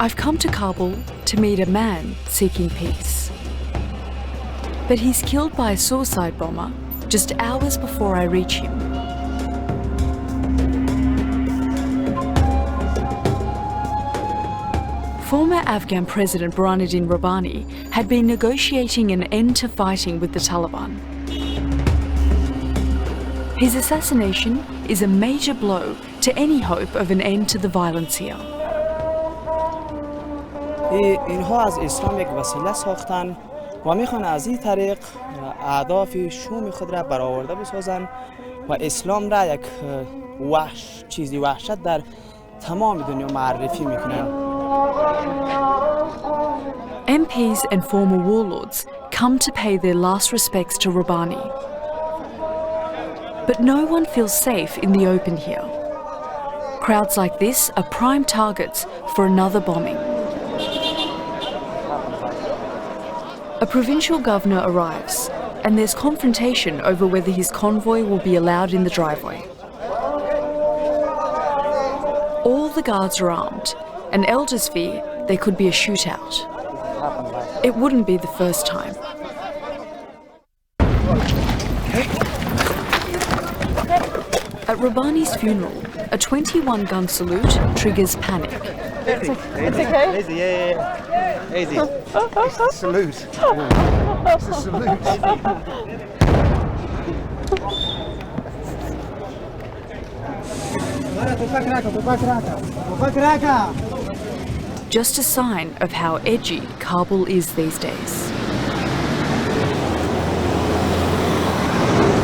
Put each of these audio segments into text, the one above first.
I've come to Kabul to meet a man seeking peace. But he's killed by a suicide bomber just hours before I reach him. Former Afghan President Bahruniddin Rabbani had been negotiating an end to fighting with the Taliban. His assassination is a major blow to any hope of an end to the violence here. اینها از اسلام یک وسیله ساختن و میخوان از این طریق اهداف شوم خود را برآورده بسازن و اسلام را یک چیزی وحشت در تمام دنیا معرفی میکنن. MPs and former warlords come to pay their last respects to Rabbani. But no one feels safe in the open here. Crowds like this are prime targets for another bombing. A provincial governor arrives, and there's confrontation over whether his convoy will be allowed in the driveway. All the guards are armed, and elders fear there could be a shootout. It wouldn't be the first time. At Rabbani's funeral, a 21-gun salute triggers panic. It's okay? Easy, yeah. Easy. It's a salute. It's a salute. Just a sign of how edgy Kabul is these days.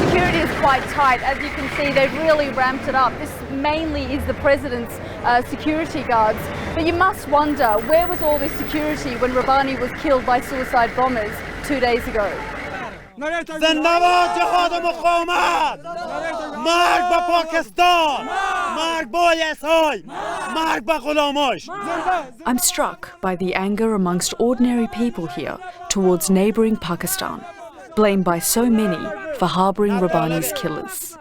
Security is quite tight. As you can see, they've really ramped it up. This mainly is the president's security guards. But you must wonder, where was all this security when Rabbani was killed by suicide bombers 2 dadays ago? زنده‌باد جهاد مقاومت، مرگ به پاکستان، مرگ به ISI، مرگ به غلاماش. I'm struck by the anger amongst ordinary people here towards neighbouring Pakistan, blamed by so many for harbouring Rabbani's killers.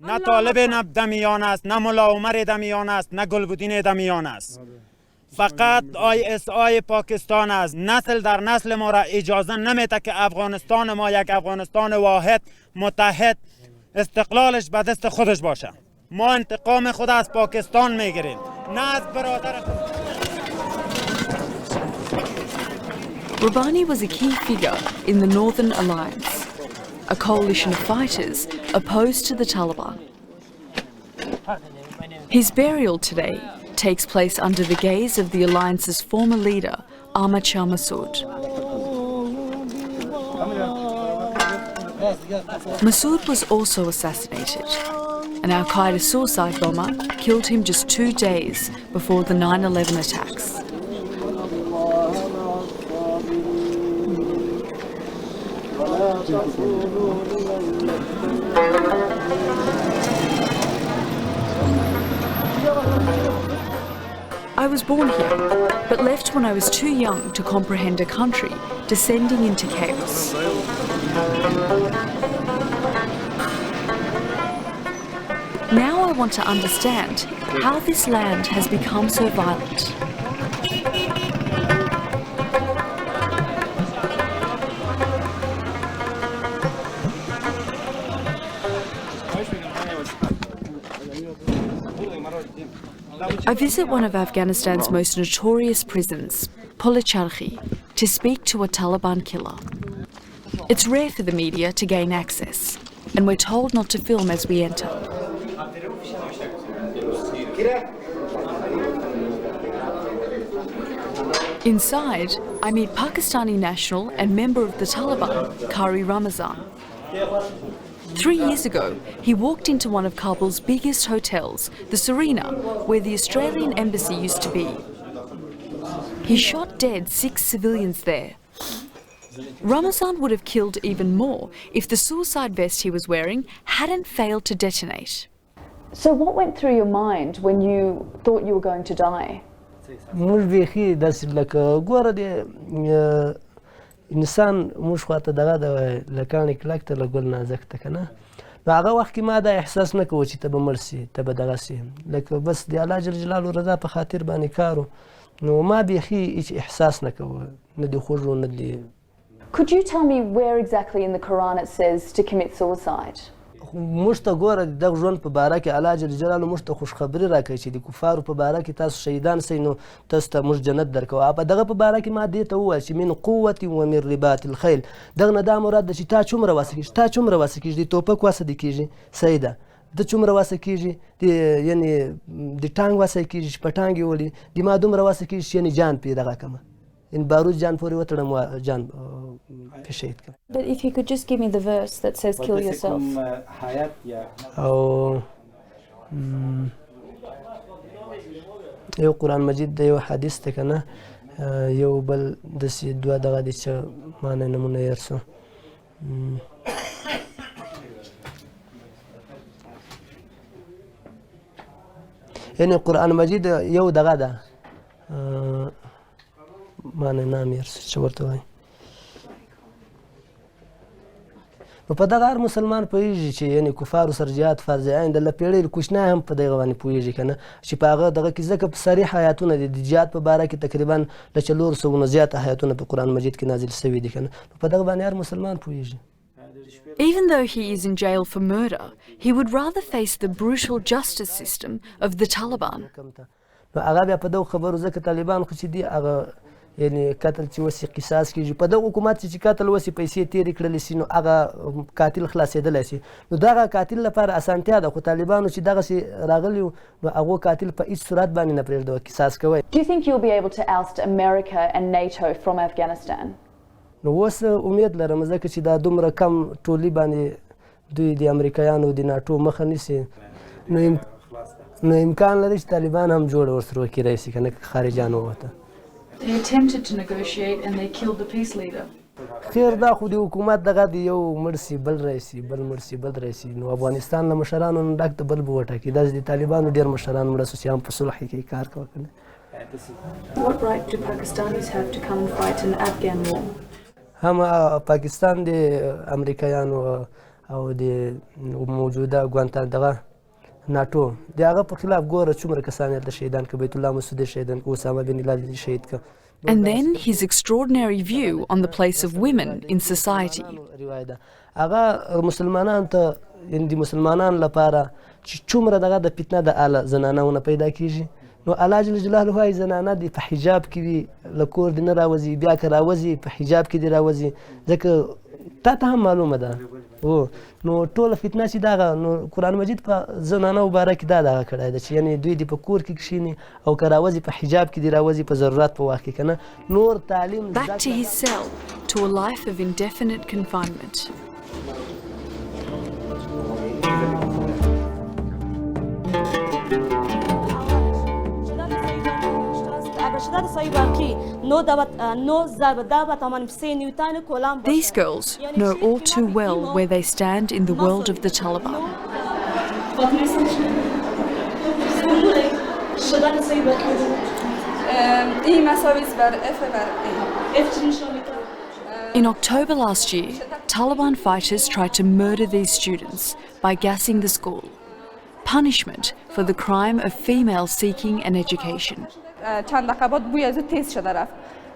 نه طالب دمیان است، نه ملا عمر دمیان است، نه گلبدین دمیان است. فقط ISI پاکستان است. نسل در نسل ما را اجازه نمیده که افغانستان ما یک افغانستان واحد متحد استقلالش به دست خودش باشه. ما انتقام خود از پاکستان میگیریم، نه از برادر خود. Rabbani was a key figure in the Northern Alliance, a coalition of fighters opposed to the Taliban. His burial today takes place under the gaze of the alliance's former leader, Ahmad Shah Massoud. Massoud was also assassinated. An Al-Qaeda suicide bomber killed him just 2 days before the 9/11 attacks. I was born here, but left when I was too young to comprehend a country descending into chaos. Now I want to understand how this land has become so violent. I visit one of Afghanistan's most notorious prisons, Policharkhi, to speak to a Taliban killer. It's rare for the media to gain access, and we're told not to film as we enter. Inside, I meet Pakistani national and member of the Taliban, Qari Ramazan. 3 years ago, he walked into one of Kabul's biggest hotels, the Serena, where the Australian embassy used to be. He shot dead 6 civilians there. Ramazan would have killed even more if the suicide vest he was wearing hadn't failed to detonate. So what went through your mind when you thought you were going to die? انسان موږ خواته دغه د لکانې کلک ته له ګل نازک ته که نه نو هغه وخت کې ما دا احساس نه کوو چې ته به مړ سي ته به دغه سي لکه بس د الله جل جلاله رضا په خاطر باندې کار و نو ما بیخي هیڅ احساس نه کوو نه دې خوږ نه دې. Could you tell me where exactly in the Quran it says to commit suicide? موږ ته ګوره د دغه ژوند په باره کې الله جل جلاله موږ ته خوشخبري راکوي چې د کفارو په باره کې تاسو شهیدان سئ نو تاسو ته موږ جنت درکوو. په دغه په باره کې ما دې ته وویل چې من قوت و من رباط الخیل دغه نه دا مراد ده چې تا څومره وسه کېږي تا څومره وسه کېږي د ټوپک وسه دې کېږي صحیح ده د څومره وسه کېږي یعنې د ټانګ وسه کېږي چې په ټانګ یې ولي د ما دومره وسه کېږي چې یعنې جان پرې دغه کمه ان بارود جان پورې وتړم جان پې شهید کړم. But if you could just give me the verse that says kill yourself. او یو قرآن مجید د یو حدیث دی که نه یو بل داسې دوه دغه دي چې ما نه نمونه هېر سو. یعنې قرآن مجید یو دغه ده ما نه نام هېر سو چې ورته وایي. نو په دغه هر مسلمان پوهېږي چې یعنې کفارو سره جهاد فرض عین ده له پیړۍ کوچنی هم په دغه باندې پوهېږي که نه چې په هغه دغه کې ځکه په صریح آیاتونه دي د جهاد په باره کې تقریبا له 400 زیات آیاتونه په قرآن مجید کې نازل شوي دي که نه نو په دغه باندې هر مسلمان پوهېږي. Even though he is in jail for murder, he would rather face the brutal justice system of the Taliban. نو هغه بیا په دغو خبرو ځکه طالبان خو چې دي هغه یعنې قتل چې وسي قصاص کېږي په دغه حکومت چې قتل وسي پیسې تېرې کړلی سي نو هغه قاتل خلاصېدلی سي نو دغه قاتل لپاره اسانتیا ده خو طالبانو چې دغسې راغلي وو نو هغو قاتل په هېڅ صورت باندې نه پرېږدوه قصاص کوی. Do you think you'll be able to oust America and NATO from Afghanistan? نو اوس امید لرم ځکه چې دا دومره کم ټولي باندې دوی د امریکایانو د ناټو مخه نیسي نو امکان لري چې طالبان هم جوړ ورسره وکړی شي که نه خارجیان ووته. They attempted to negotiate and they killed the peace leader. خیر دا خو د حکومت دغه د یو مړ سي بل راشي بل مړ سي بل راشي نو افغانستان له مشرانو نه ډک د بل به وټاکي داسې د طالبانو ډېر مشران مړه سو چې هم په صلح کې کار کوه که نه. What right do Pakistanis have to come and fight an Afghan war? هم پاکستان د امریکایانو او د موجوده ګوانتان دغه ناټو د هغه په خلاف ګوره څومره کسان یې هلته شهیدان که بیت الله مسعود یې شهیدان که اسامه بن لادن یې شهید که. And then his extraordinary view on the place of women in society. هغه مسلمانانو ته د مسلمانانو لپاره چې څومره دغه د فتنه د اله زنانهونه پیدا کېږي نو الله جل جلاله وایي زنانه دې په حجاب کې وي له کور دې نه راوځي بیا که راوځي په حجاب کې دې راوځي ځکه تا ته هم معلومه ده نو ټوله فتنه چې دغه نو قرآن مجید په زنانو باره کې دا دغه کړی ده چې یعنې دوی دې په کور کې کښېني او که راوځي په حجاب کې دې راوځي په ضرورت په وخت کې که نه نور تعلیم. Back to his cell, to a life of indefinite confinement. These girls know all too well where they stand in the world of the Taliban. In October last year, Taliban fighters tried to murder these students by gassing the school. Punishment for the crime of female seeking an education. چند دقیقه بعد بوی از تیز شده رفت.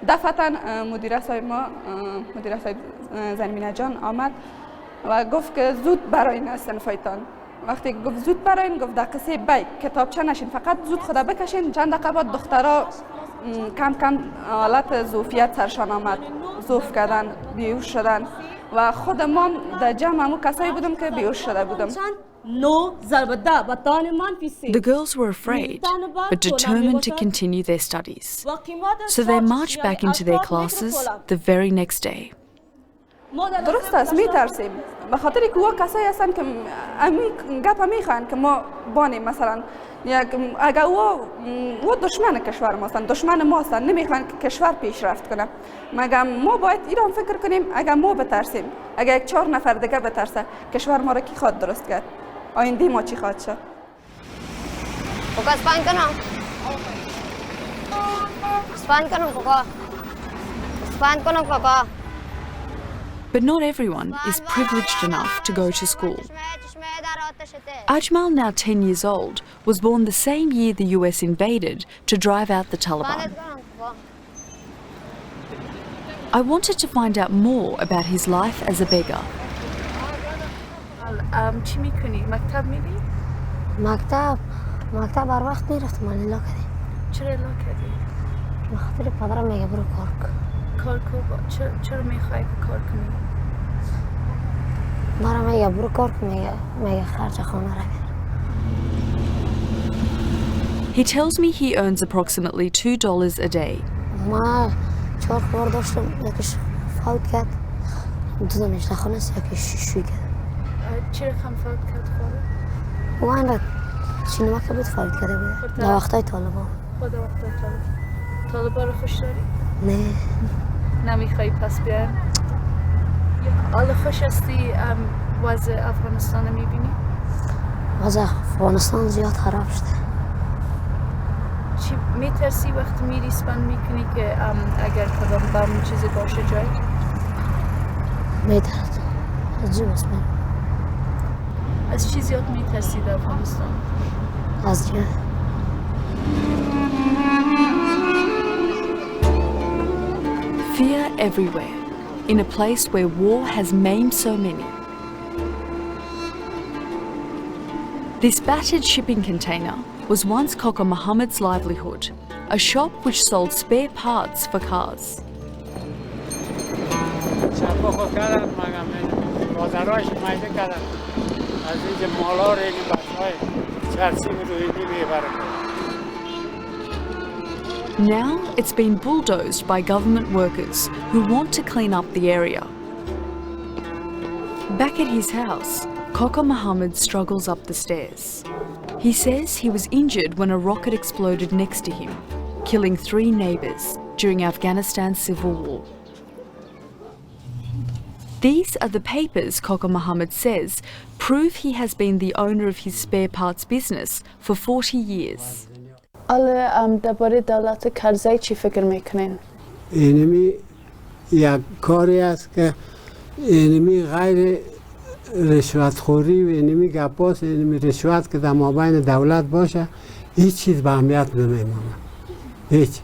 دفعتا مدیر صاحب زنمینه جان آمد و گفت که زود براین صنفایتان. وقتی گفت زود براین گفت در قصه بی کتابچه نشین فقط زود خدا بکشین. چند دقیقه بعد دخترها کم کم حالت ذوفیت سرشان آمد ذوف کردن بیهوش شدن و خود ما در جمع همون کسایی بودم که بیهوش شده بودم. The girls were afraid, but determined to continue their studies. So they marched back into their classes the very next day. درست است میترسیم به خاطر که او کسایی هستند که گپ میخوان که ما بانیم مثلا اگر او دشمن کشور ما هستند دشمن ما هستند نمیخوان که کشور پیشرفت کنه مگر ما باید ایران فکر کنیم اگر ما بترسیم اگر 4 نفر دیگه بترسه کشور ما را کی خواد درست کرد آینده ما چی خواهد شد. But not everyone is privileged enough to go to school. Ajmal, now 10 years old, was born the same year the US invaded to drive out the Taliban. I wanted to find out more about his life as a beggar. چی میکنی؟ مکتب میری؟ مکتب هر وقت میرفتم ولی لا کردیم. چرا لا کردی؟ به خاطر پدرم میگه برو کار کن. کار چرا میخوای که کار کنی؟ برام میگه برو کار کن میگه خرج خانه را بیار. He tells me he earns approximately $2 a day. ما 4 خبر داشتم یکیش فوت کرد. دو نشته خانه است یکیش شوی کرد. چرا کم فوت کرد خواهر؟ وان را سینما که بود فوت کرده بود. در وقتای طالبان. خدا وقتای طالبان رو خوش داری؟ نه. نمیخوای پس بیان؟ حالا خوش هستی وضع افغانستان رو میبینی؟ وضع افغانستان زیاد خراب شده. چی میترسی وقتی میری سپند میکنی که اگر کدام بم چیزی باشه جای؟ میترد. از جو بسمن. از چی زیاد میترسی در افغانستان؟ از جو. Fear everywhere, in a place where war has maimed so many. This battered shipping container was once Governor Mohammed's livelihood, a shop which sold spare parts for cars. Now it's been bulldozed by government workers who want to clean up the area. Back at his house, Governor Mohammed struggles up the stairs. He says he was injured when a rocket exploded next to him, killing 3 neighbours during Afghanistan's civil war. These are the papers Governor Mohammed says prove he has been the owner of his spare parts business for 40 years. حالا درباره دولت کرزی چی فکر میکنین؟ اینمی یک کاری است که اینمی غیر رشوتخوری و اینمی گپاست، اینمی رشوت که در مابین دولت باشه هیچ چیز به اهمیت نمیمونه. هیچ.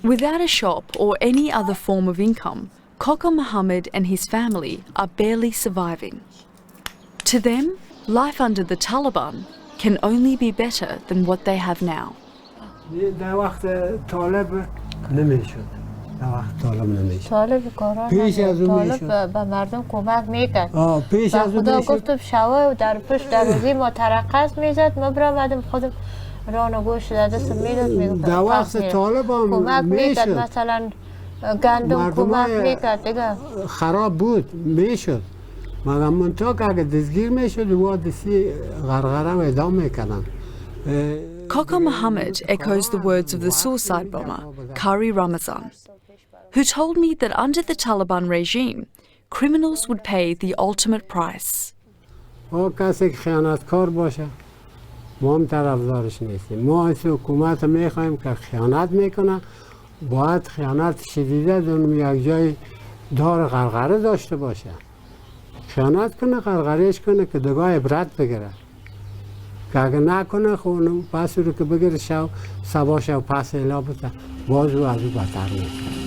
Without a shop or any other form of income, Governor Mohammed and his family are barely surviving. To them, life under the Taliban can only be better than what they have now. در وقت طالب نمیشد. در وقت طالب نمیشد. طالب کاران طالب به مردم کمک میکرد. پیش از اون خدا گفتم شوای و در پشت دروازه ما ترقص میزد ما برآمدم خودم ران گوش دست میداد میگفت در وقت طالب هم کمک میکرد میشد. مثلا گندم کمک میکرد دیگه خراب بود میشد. مگر منطقه که اگه دستگیر میشد و دستی غرغره و ادام میکردن. Governor Mohammed echoes the words of the suicide bomber, Kari Ramazan, who told me that under the Taliban regime, criminals would pay the ultimate price. کسی که خیانتکار باشه ما هم طرفدارش نیستیم. ما از حکومت میخوایم که خیانت میکنه باید خیانت شدیده در یک جای دار غرغره داشته باشه. خیانت کنه غرغرهش کنه که دگاه عبرت بگیره. که اگه نکنه خب پس رو که بگیره شو سبا شو پس الا بوده باز رو از او بدتر میکنه.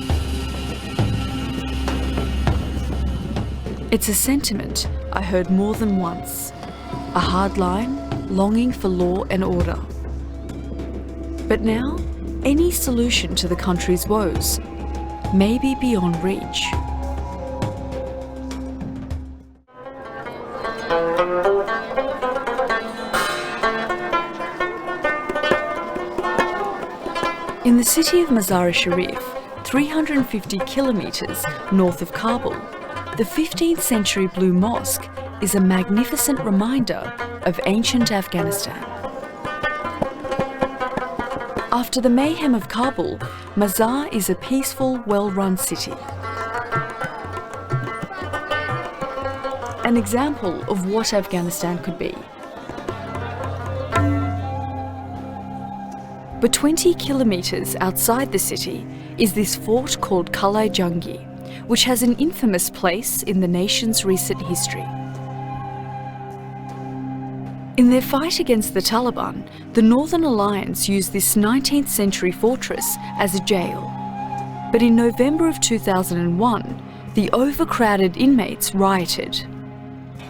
It's a sentiment I heard more than once. A hard line, longing for law and order. But now, any solution to the country's woes may be beyond reach. In the city of Mazar-e-Sharif, 350 kilometres north of Kabul, the 15th century Blue Mosque is a magnificent reminder of ancient Afghanistan. After the mayhem of Kabul, Mazar is a peaceful, well-run city. An example of what Afghanistan could be. But 20 kilometres outside the city is this fort called Qalai Jangi, which has an infamous place in the nation's recent history. In their fight against the Taliban, the Northern Alliance used this 19th century fortress as a jail. But in November of 2001, the overcrowded inmates rioted.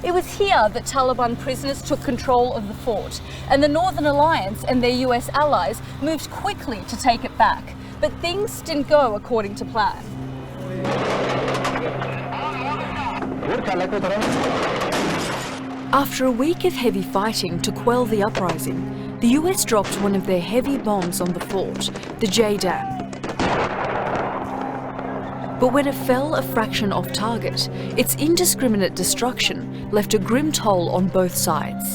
It was here that Taliban prisoners took control of the fort, and the Northern Alliance and their US allies moved quickly to take it back. But things didn't go according to plan. After a week of heavy fighting to quell the uprising, the US dropped one of their heavy bombs on the fort, the J Dam. But when it fell a fraction off target, its indiscriminate destruction left a grim toll on both sides.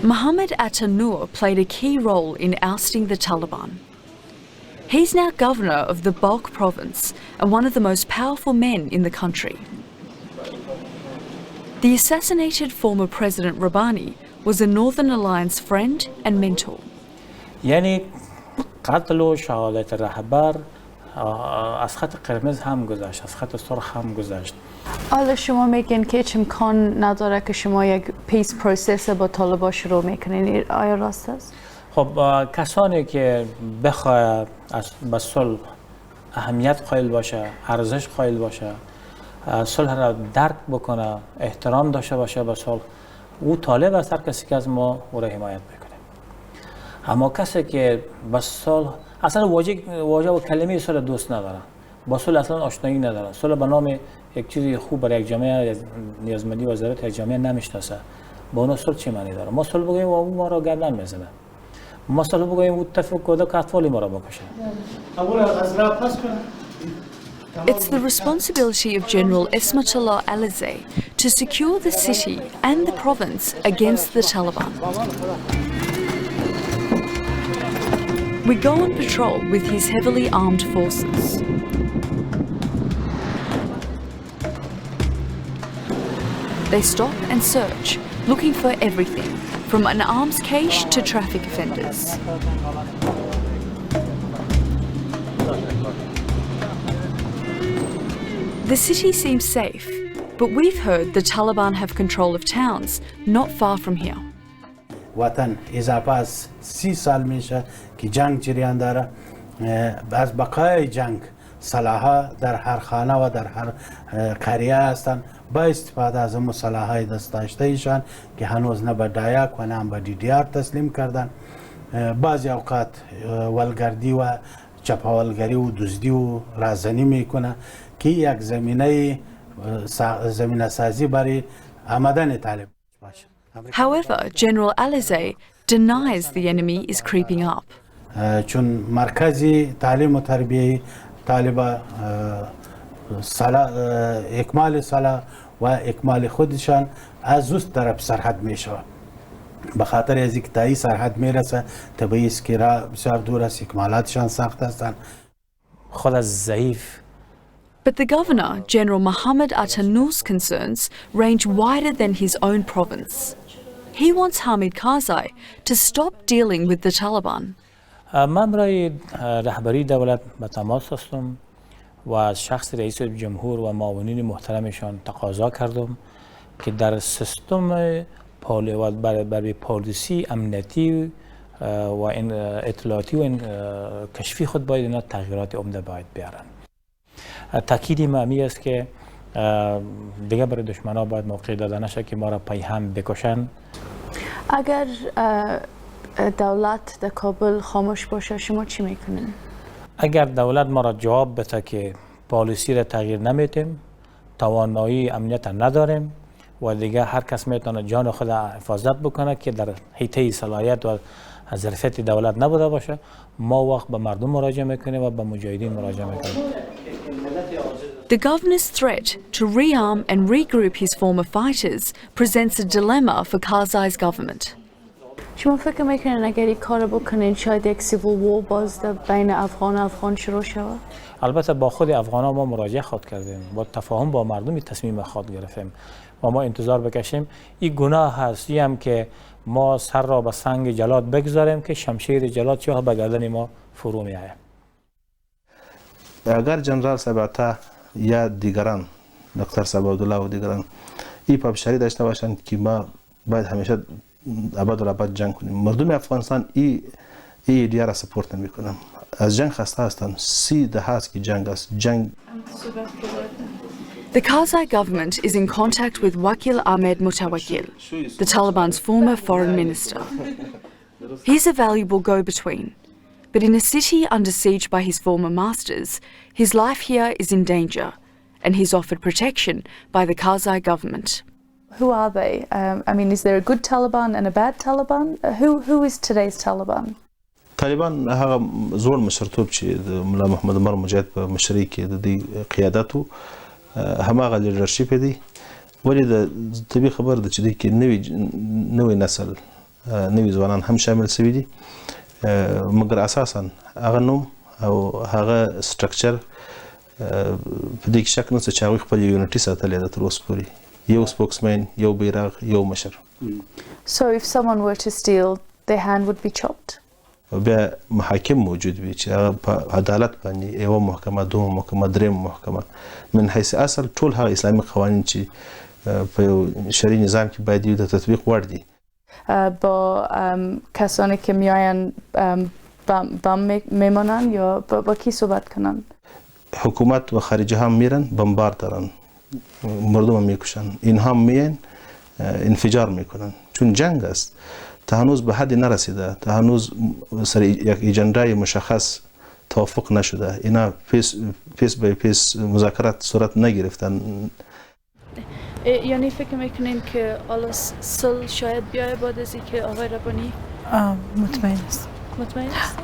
Mohammad Ata Nur played a key role in ousting the Taliban. He's now governor of the Balkh province and one of the most powerful men in the country. The assassinated former President Rabbani was a Northern Alliance friend and mentor. یعنی قتل و شهادت رهبر از خط قرمز هم گذشت، از خط سرخ هم گذشت. حالا شما میگین که هیچ امکان نداره که شما یک پیس پروسس با طالبان شروع میکنین، آیا راست است؟ خب کسانی که بخواد به صلح اهمیت قائل باشه، ارزش قائل باشه، صلح را درک بکنه، احترام داشته باشه به صلح، او طالب است، هر کسی که از ما او را حمایت میکنه. اما کسی که با صلح اصلا واژه و کلمه صلح دوست نداره، با صلح اصلا آشنایی نداره، صلح به نام یک چیزی خوب برای یک جامعه نیازمندی و ضرورت یک جامعه نمیشناسه. با اون صلح چه معنی داره؟ ما صلح بگوییم و ما را گردن میزنه. ما صلح بگوییم او تفکر کرده که اطفال ما را بکشه. It's the responsibility of General Esmatullah Alizé to secure the city and the province against the Taliban. We go on patrol with his heavily armed forces. They stop and search, looking for everything, from an arms cache to traffic offenders. The city seems safe, but we've heard the Taliban have control of towns not far from here. وطن اضافه از 30 سال میشه که جنگ جریان داره. از بقای جنگ سلاح‌ها در هر خانه و در هر قریه هستند با استفاده از اون سلاح‌های دست داشته ایشان که هنوز نه به دایک و نه به DDR تسلیم کردن. بعضی اوقات ولگردی و چپاولگری و دزدی و رازنی میکنه که یک زمینه سازی برای آمدن طالب باشه. However, General Alizé denies the enemy is creeping up. چون مرکزی تعلیم و تربیه طالبان اکمال صلاح و اکمال خودشان از اوست طرف سرحد میشه. به خاطر از اینکه تایی سرحد میرسه طبیعی است که راه بسیار دور است، اکمالاتشان سخت هستند. خود از ضعیف. But the governor, General Mohammad Ata Nur's concerns range wider than his own province. He wants Hamid Karzai to stop dealing with the Taliban. من برای رهبری دولت به تماس هستم و از شخص رئیس جمهور و معاونین محترمشان تقاضا کردم که در سیستم برای پالیسی امنیتی و اطلاعاتی و کشفی خود باید اینا تغییرات عمده باید بیارن. تاکید معمی است که دیگه برای دشمنان باید موقع داده نشه که ما را پای هم بکشن. اگر دولت در کابل خاموش باشه شما چی میکنین؟ اگر دولت ما را جواب بده که پالیسی را تغییر نمیتیم، توانایی امنیت نداریم و دیگه هر کس میتونه جان خود حفاظت بکنه که در حیطه صلاحیت و ظرفیت دولت نبوده باشه، ما وقت به مردم مراجعه میکنیم و به مجاهدین مراجعه میکنیم. The governor's threat to rearm and regroup his former fighters presents a dilemma for Karzai's government. شما فکر میکنین اگر این کار بکنین شاید یک سیویل وار باز بین افغان شروع شود؟ البته با خود افغان ها ما مراجعه خود کردیم، با تفاهم با مردم تصمیم خود گرفتیم و ما انتظار بکشیم. این گناه هست هم که ما سر را به سنگ جلاد بگذاریم که شمشیر جلاد چه به گردن ما فرو می آید. اگر جنرال صاحب عطا یا دیگران دکتر صاحب عبدالله و دیگران این پابشاری داشته باشند که ما باید همیشه ابد جنگ کنیم. مردم افغانستان این ایده را سپورت نمیکنن. از جنگ خسته هستند. 30 دهه است که جنگ است. جنگ. The Karzai government is in contact with Wakil Ahmed Mutta Wakil, the Taliban's former foreign minister. He's a valuable go-between, but in a city under siege by his former masters, his life here is in danger, and he's offered protection by the Karzai government. Who are they? I mean, is there a good Taliban and a bad Taliban? Who is today's Taliban? طالبان هغه زوړ مشرتوب چې د ملا محمد عمر مجاهد په مشرۍ کې د دې قیادت وو هماغه لیډرشپ دی. ولې د طبي خبر د چې د کې نوې نسل نوې ځوانان هم شامل شوي دي، مګر اساسا هغه نوم او هغه سټرکچر په دې کې شک نشته چې هغوی خپل یونټي ساتلی ده تر اوسه پورې. یو سپوکسمین، یو بیرغ، یو مشر. So if someone were to steal, their hand would be chopped? بیا محاکم موجود وي چې هغه په عدالت باندې یوه محکمه، دوه محکمه، درېیم محکمه من حیث اصل ټول هغه اسلامي قوانین چې په یو شرعي نظام کې باید یو د تطبیق وړ دي. با کسانی که میاین بم میمانن یا با کی صحبت کنن؟ حکومت و خارجه هم میرن بمبار دارن، مردم هم میکشن، این هم میین انفجار میکنن چون جنگ است. تا هنوز به حدی نرسیده، تا هنوز سر یک اجندای مشخص توافق نشده. اینا پیس بای پیس مذاکرات صورت نگرفتن. یعنی فکر میکنین که حالا صلح شاید بیاید بعد از اینکه آقای ربانی؟ مطمئن است. مطمئن است؟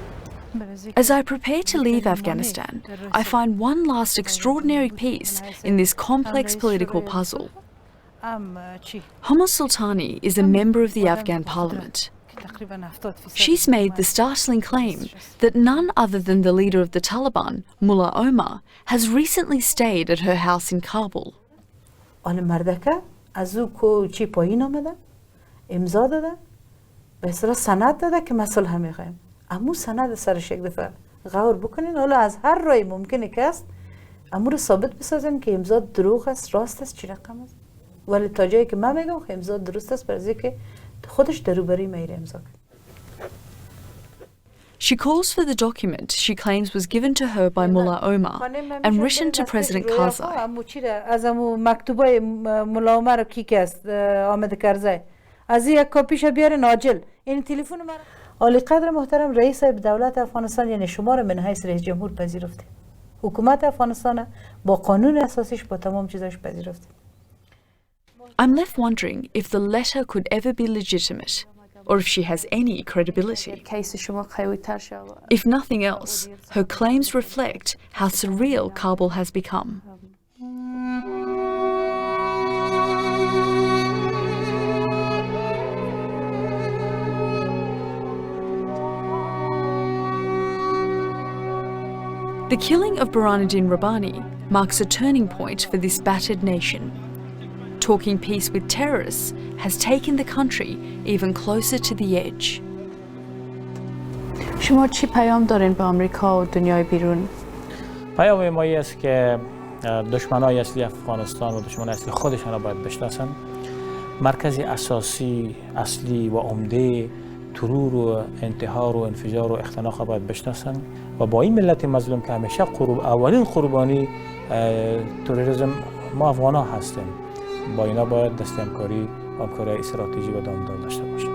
As I prepare to leave Afghanistan, I find one last extraordinary piece in this complex political puzzle. Hama Sultani is a member of the Afghan parliament. She's made the startling claim that none other than the leader of the Taliban, Mullah Omar, has recently stayed at her house in Kabul. آن مردکه از او کو چی پایین آمده امضا داده به اصطلاح سند داده که ما صلح میخوایم. امو سند سرش یک دفعه غور بکنین، حالا از هر رای ممکنه که است امو رو ثابت بسازیم که امضا دروغ است، راست است، چی رقم است. ولی تا جایی که من میگم که امضا درست است، برای که خودش دروبری میره امضا کرد. She calls for the document she claims was given to her by Mullah Omar and written to President Karzai. از امو مکتوبای ملا عمر کی که است آمد کرزای از یک کاپیش بیاره ناجل این تلفن من عالی قدر محترم رئیس دولت افغانستان یعنی شما رو من حیث رئیس جمهور پذیرفته. حکومت افغانستان با قانون اساسیش با تمام چیزاش پذیرفته. I'm left wondering if the letter could ever be legitimate or if she has any credibility. If nothing else, her claims reflect how surreal Kabul has become. The killing of Bahruniddin Rabbani marks a turning point for this battered nation. Talking peace with terrorists has taken the country even closer to the edge. شما چی پیام دارین به آمریکا و دنیای بیرون؟ پیام ما است که دشمنای اصلی افغانستان و دشمنای اصلی خودشان را باید بشناسن. مرکز اساسی، اصلی و عمده ترور و انتحار و انفجار و اختناق را باید بشناسن و با این ملت مظلوم که همیشه اولین قربانی تروریسم ما افغان ها هستیم، با اینا باید دست همکاری و همکاری استراتژی و دامدار داشته باشیم.